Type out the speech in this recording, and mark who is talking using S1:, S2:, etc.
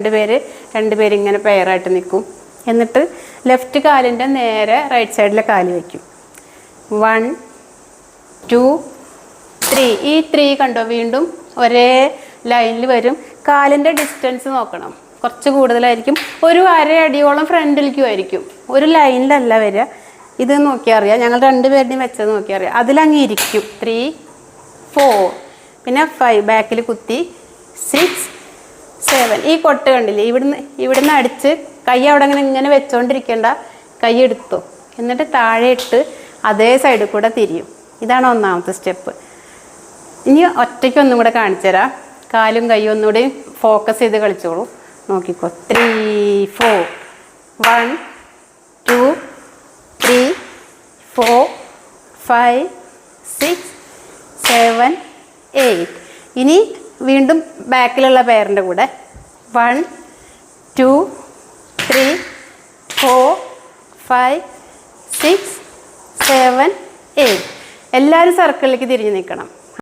S1: രണ്ടുപേര് ഇങ്ങനെ പെയറായിട്ട് നിൽക്കും. എന്നിട്ട് ലെഫ്റ്റ് കാലിൻ്റെ നേരെ റൈറ്റ് സൈഡിലെ കാല് വയ്ക്കും. 1 2 3. ഈ 3 കണ്ടോ വീണ്ടും ഒരേ ലൈനിൽ വരും. കാലിൻ്റെ ഡിസ്റ്റൻസ് നോക്കണം, കുറച്ച് കൂടുതലായിരിക്കും. ഒരു അരയടിയോളം ഫ്രണ്ടിലേക്കുമായിരിക്കും, ഒരു ലൈനിലല്ല വരിക. ഇത് നോക്കിയാൽ അറിയാം, ഞങ്ങൾ രണ്ടുപേരുടെയും വെച്ചത് നോക്കിയാൽ അറിയാം. അതിലങ്ങ് ഇരിക്കും. 3 4 പിന്നെ 5 ബാക്കിൽ കുത്തി 6 7. ഈ കൊട്ട് കണ്ടില്ലേ, ഇവിടുന്ന് അടിച്ച് കൈ അവിടെ ഇങ്ങനെ വെച്ചോണ്ടിരിക്കേണ്ട, കൈ എടുത്തു എന്നിട്ട് താഴെ ഇട്ട് അതേ സൈഡിൽ കൂടെ തിരിയും. ഇതാണ് ഒന്നാമത്തെ സ്റ്റെപ്പ്. ഇനി ഒറ്റയ്ക്ക് ഒന്നും കൂടെ കാണിച്ചു തരാം. കാലും കൈയും ഒന്നുകൂടി ഫോക്കസ് ചെയ്ത് കളിച്ചോളൂ. നോക്കിക്കോ. 3 4 1 2 3 4 5 6 7 8. ഇനി വീണ്ടും ബാക്കിലുള്ള പെയറിൻ്റെ കൂടെ 1 2 3 4 5 6 7 8. എല്ലാവരും സർക്കിളിലേക്ക് തിരിഞ്ഞ് നിൽക്കണം.